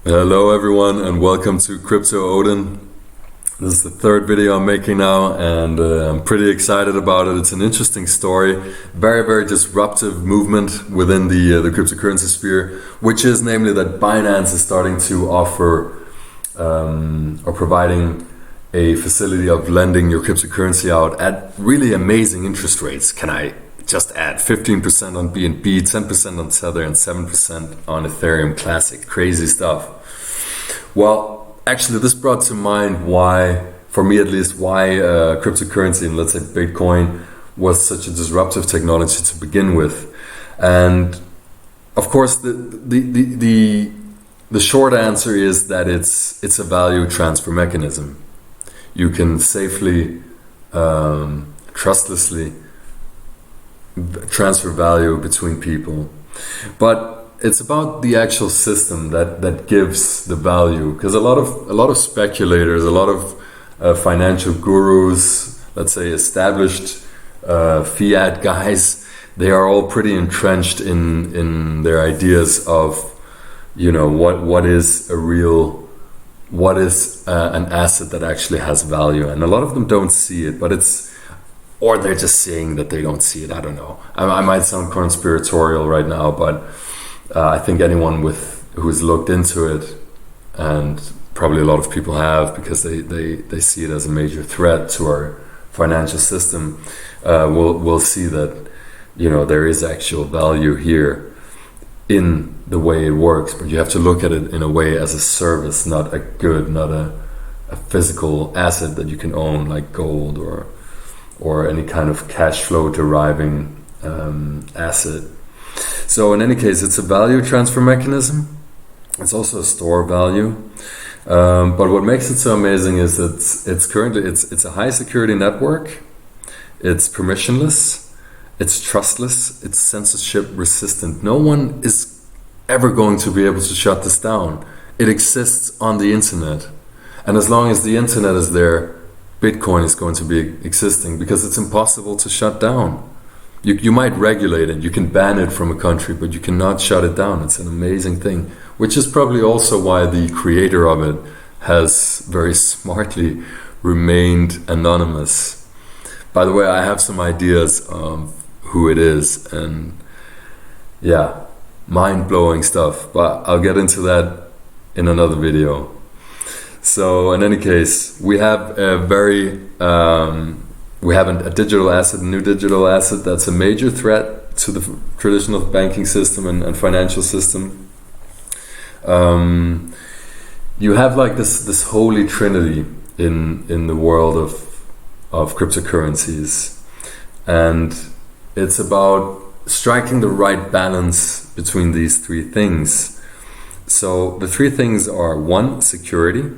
Hello everyone and welcome to Crypto Odin. This is the third video I'm making now and I'm pretty excited about it. It's an interesting story, very disruptive movement within the cryptocurrency sphere, which is namely that Binance is starting to offer or providing a facility of lending your cryptocurrency out at really amazing interest rates. Can I just add 15% on BNB, 10% on Tether, and 7% on Ethereum Classic. Crazy stuff. Well, actually, this brought to mind why, for me at least, why cryptocurrency and let's say Bitcoin was such a disruptive technology to begin with. And of course, the short answer is that it's a value transfer mechanism. You can safely, trustlessly transfer value between people, but it's about the actual system that gives the value, because a lot of speculators, a lot of financial gurus, let's say established fiat guys, they are all pretty entrenched in their ideas of what is an asset that actually has value, and a lot of them don't see it, or they're just saying that they don't see it. I don't know. I might sound conspiratorial right now, but I think anyone who's looked into it, and probably a lot of people have, because they see it as a major threat to our financial system, will see that there is actual value here in the way it works. But you have to look at it in a way as a service, not a good, not a physical asset that you can own like gold or any kind of cash flow deriving asset. So in any case, it's a value transfer mechanism. It's also a store of value. But what makes it so amazing is that it's a high security network. It's permissionless. It's trustless. It's censorship resistant. No one is ever going to be able to shut this down. It exists on the internet. And as long as the internet is there, Bitcoin is going to be existing, because it's impossible to shut down. You might regulate it, you can ban it from a country, but you cannot shut it down. It's an amazing thing, which is probably also why the creator of it has very smartly remained anonymous. By the way, I have some ideas of who it is, and yeah, mind-blowing stuff, but I'll get into that in another video. So in any case, we have a digital asset, a new digital asset that's a major threat to the traditional banking system and financial system. You have like this holy trinity in the world of cryptocurrencies, and it's about striking the right balance between these three things. So the three things are: 1, security;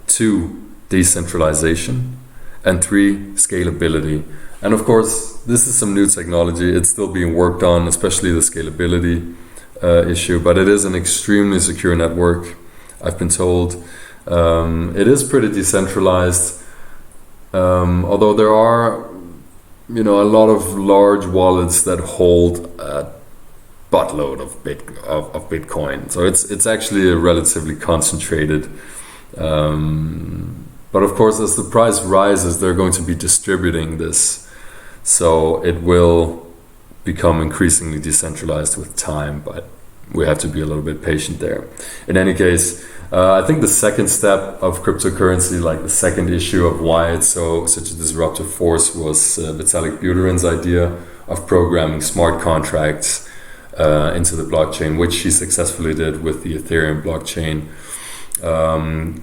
2, decentralization; and 3, scalability. And of course, this is some new technology. It's still being worked on, especially the scalability issue, but it is an extremely secure network, I've been told. It is pretty decentralized, although there are a lot of large wallets that hold a buttload of Bitcoin. So it's actually a relatively concentrated. But of course, as the price rises, they're going to be distributing this, so it will become increasingly decentralized with time, but we have to be a little bit patient there. In any case, I think the second step of cryptocurrency, like the second issue of why it's such a disruptive force, was Vitalik Buterin's idea of programming smart contracts into the blockchain, which he successfully did with the Ethereum blockchain.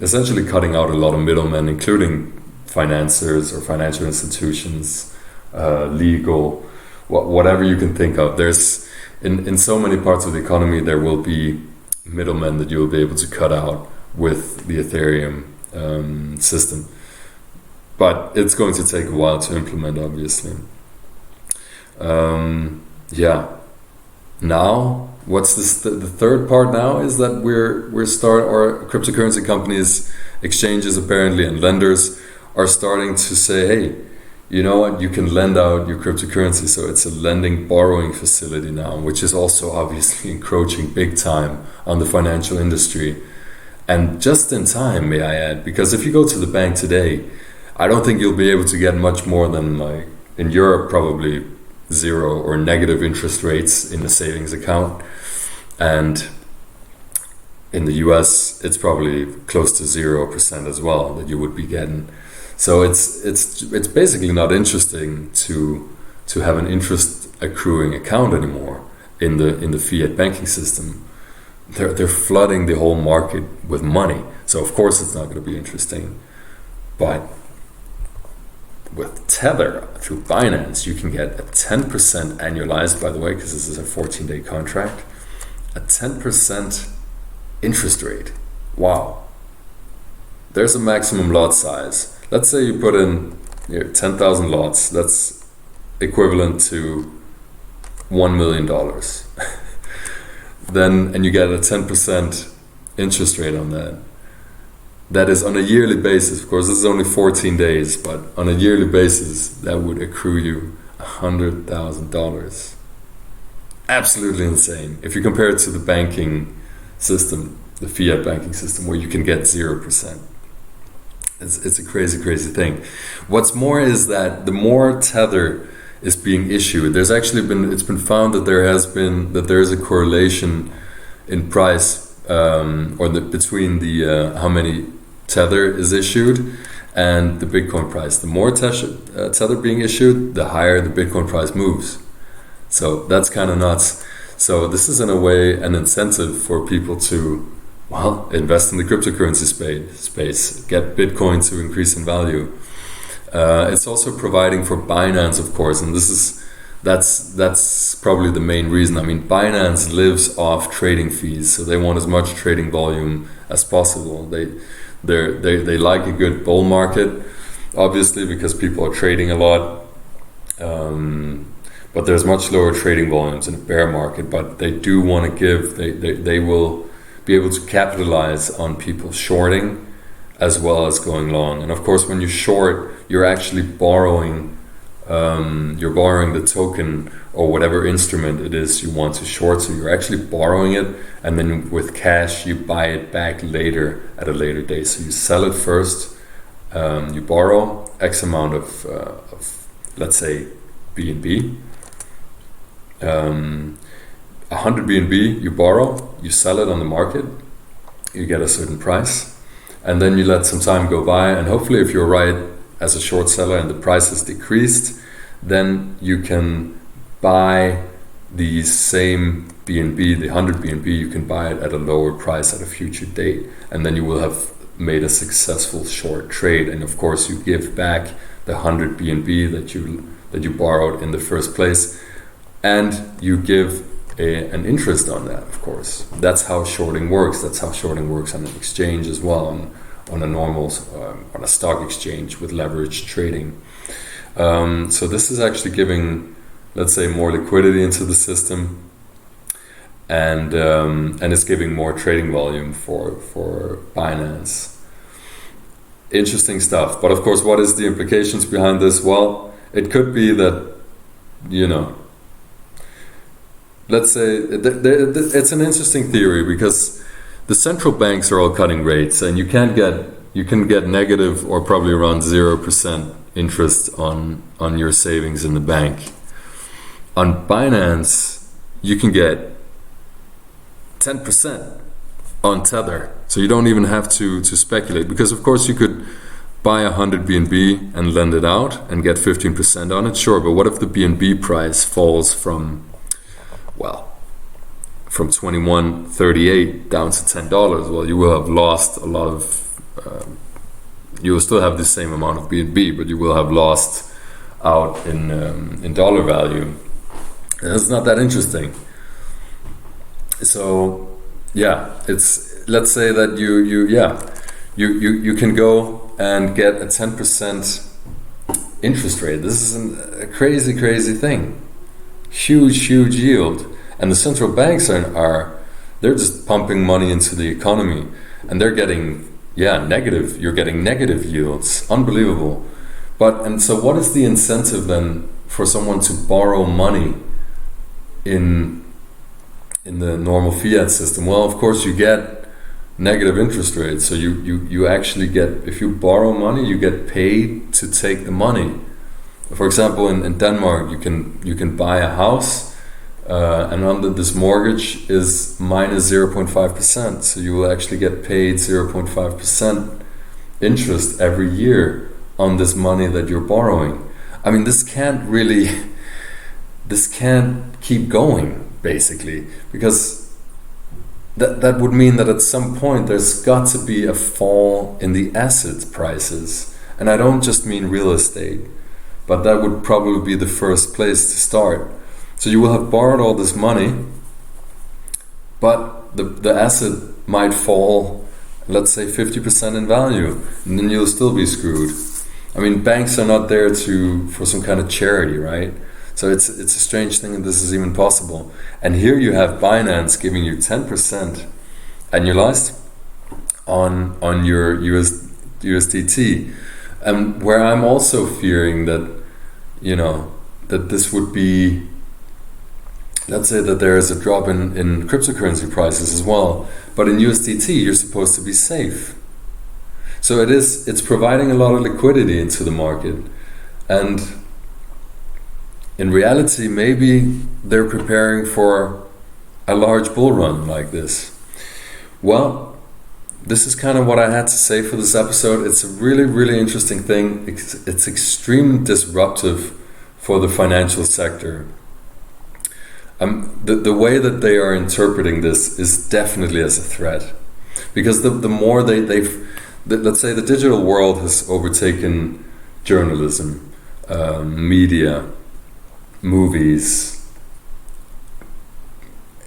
Essentially cutting out a lot of middlemen, including financiers or financial institutions, legal, whatever you can think of. There's in so many parts of the economy, there will be middlemen that you will be able to cut out with the Ethereum system, but it's going to take a while to implement, obviously. Now, what's the third part now is that our cryptocurrency companies, exchanges apparently, and lenders are starting to say, hey, you know what, you can lend out your cryptocurrency. So it's a lending borrowing facility now, which is also obviously encroaching big time on the financial industry. And just in time, may I add, because if you go to the bank today, I don't think you'll be able to get much more than, like in Europe, probably zero or negative interest rates in the savings account. And in the US, it's probably close to 0% as well that you would be getting. So it's basically not interesting to have an interest accruing account anymore in the fiat banking system. They're flooding the whole market with money. So of course it's not going to be interesting. But with Tether through Binance, you can get a 10% annualized, by the way, because this is a 14-day contract, a 10% interest rate. Wow. There's a maximum lot size. Let's say you put in 10,000 lots. That's equivalent to $1 million. Then, and you get a 10% interest rate on that. That is on a yearly basis. Of course, this is only 14 days, but on a yearly basis, that would accrue you $100,000. Absolutely insane. If you compare it to the banking system, the fiat banking system, where you can get 0%. It's a crazy thing. What's more is that the more Tether is being issued, it's been found that there is a correlation in price between the how many Tether is issued and the Bitcoin price. The more Tether being issued, the higher the Bitcoin price moves. So that's kind of nuts. So this is in a way an incentive for people to, well, invest in the cryptocurrency space, get Bitcoin to increase in value. It's also providing for Binance, of course, and that's probably the main reason. I mean, Binance lives off trading fees, so they want as much trading volume as possible. They like a good bull market, obviously, because people are trading a lot. But there's much lower trading volumes in a bear market. But they do want to give. They will be able to capitalize on people shorting as well as going long. And of course, when you short, you're actually borrowing. You're borrowing the token or whatever instrument it is you want to short. So you're actually borrowing it, and then with cash you buy it back later at a later date. So you sell it first. You borrow X amount of let's say BNB. 100 BNB you borrow, you sell it on the market, you get a certain price, and then you let some time go by, and hopefully if you're right as a short seller and the price has decreased, then you can buy the same BNB, the 100 BNB, you can buy it at a lower price at a future date, and then you will have made a successful short trade. And of course you give back the 100 BNB that you borrowed in the first place, and you give an interest on that. Of course, that's how shorting works. That's how shorting works on an exchange as well, on a normal on a stock exchange with leveraged trading. So this is actually giving, let's say, more liquidity into the system, and it's giving more trading volume for Binance. Interesting stuff. But of course, what is the implications behind this? Well, it could be that, let's say it's an interesting theory, because the central banks are all cutting rates, and you can get negative or probably around 0% interest on your savings in the bank. On Binance, you can get 10% on Tether, so you don't even have to speculate, because of course you could buy 100 BNB and lend it out and get 15% on it, sure, but what if the BNB price falls from 21.38 down to $10? Well, you will have lost a lot of you will still have the same amount of BNB, but you will have lost out in dollar value. And it's not that interesting. So yeah, let's say that you can go and get a 10% interest rate. This is a crazy thing. Huge yield. And the central banks they're just pumping money into the economy, and they're getting negative. You're getting negative yields. Unbelievable. And so what is the incentive then for someone to borrow money in the normal fiat system? Well, of course you get negative interest rates. So you actually get, if you borrow money, you get paid to take the money. For example, in Denmark, you can buy a house, and under this mortgage is minus 0.5%. So you will actually get paid 0.5% interest every year on this money that you're borrowing. I mean, this can't keep going, basically, because that would mean that at some point there's got to be a fall in the asset prices. And I don't just mean real estate, but that would probably be the first place to start. So you will have borrowed all this money, but the asset might fall, let's say 50% in value, and then you'll still be screwed. I mean, banks are not there for some kind of charity, right? So it's a strange thing that this is even possible. And here you have Binance giving you 10% annualized on your USDT. And where I'm also fearing that, that this would be, let's say that there is a drop in cryptocurrency prices as well. But in USDT, you're supposed to be safe. So it's providing a lot of liquidity into the market. And in reality, maybe they're preparing for a large bull run like this. Well, this is kind of what I had to say for this episode. It's a really, really interesting thing. It's extremely disruptive for the financial sector. The way that they are interpreting this is definitely as a threat. Because the more let's say the digital world has overtaken journalism, media, movies.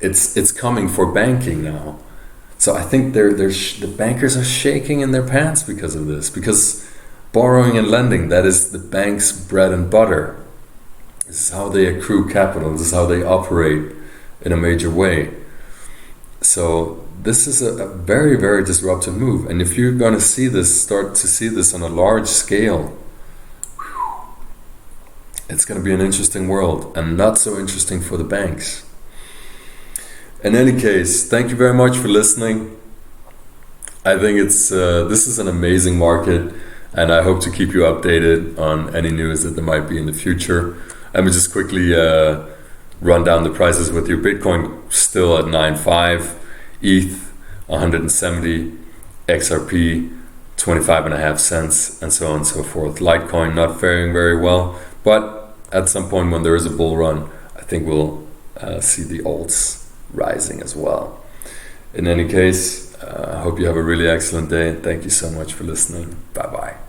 It's coming for banking now. So I think the bankers are shaking in their pants because of this. Because borrowing and lending, that is the bank's bread and butter. This is how they accrue capital. This is how they operate in a major way. So this is a very, very disruptive move. And if you're going to start to see this on a large scale, it's going to be an interesting world, and not so interesting for the banks. In any case, thank you very much for listening. I think this is an amazing market, and I hope to keep you updated on any news that there might be in the future. Let me just quickly run down the prices with you. Bitcoin still at 9.5, ETH 170, XRP 25.5 cents, and so on and so forth. Litecoin not faring very well, but at some point when there is a bull run, I think we'll see the alts rising as well. In any case, I hope you have a really excellent day. Thank you so much for listening. Bye bye.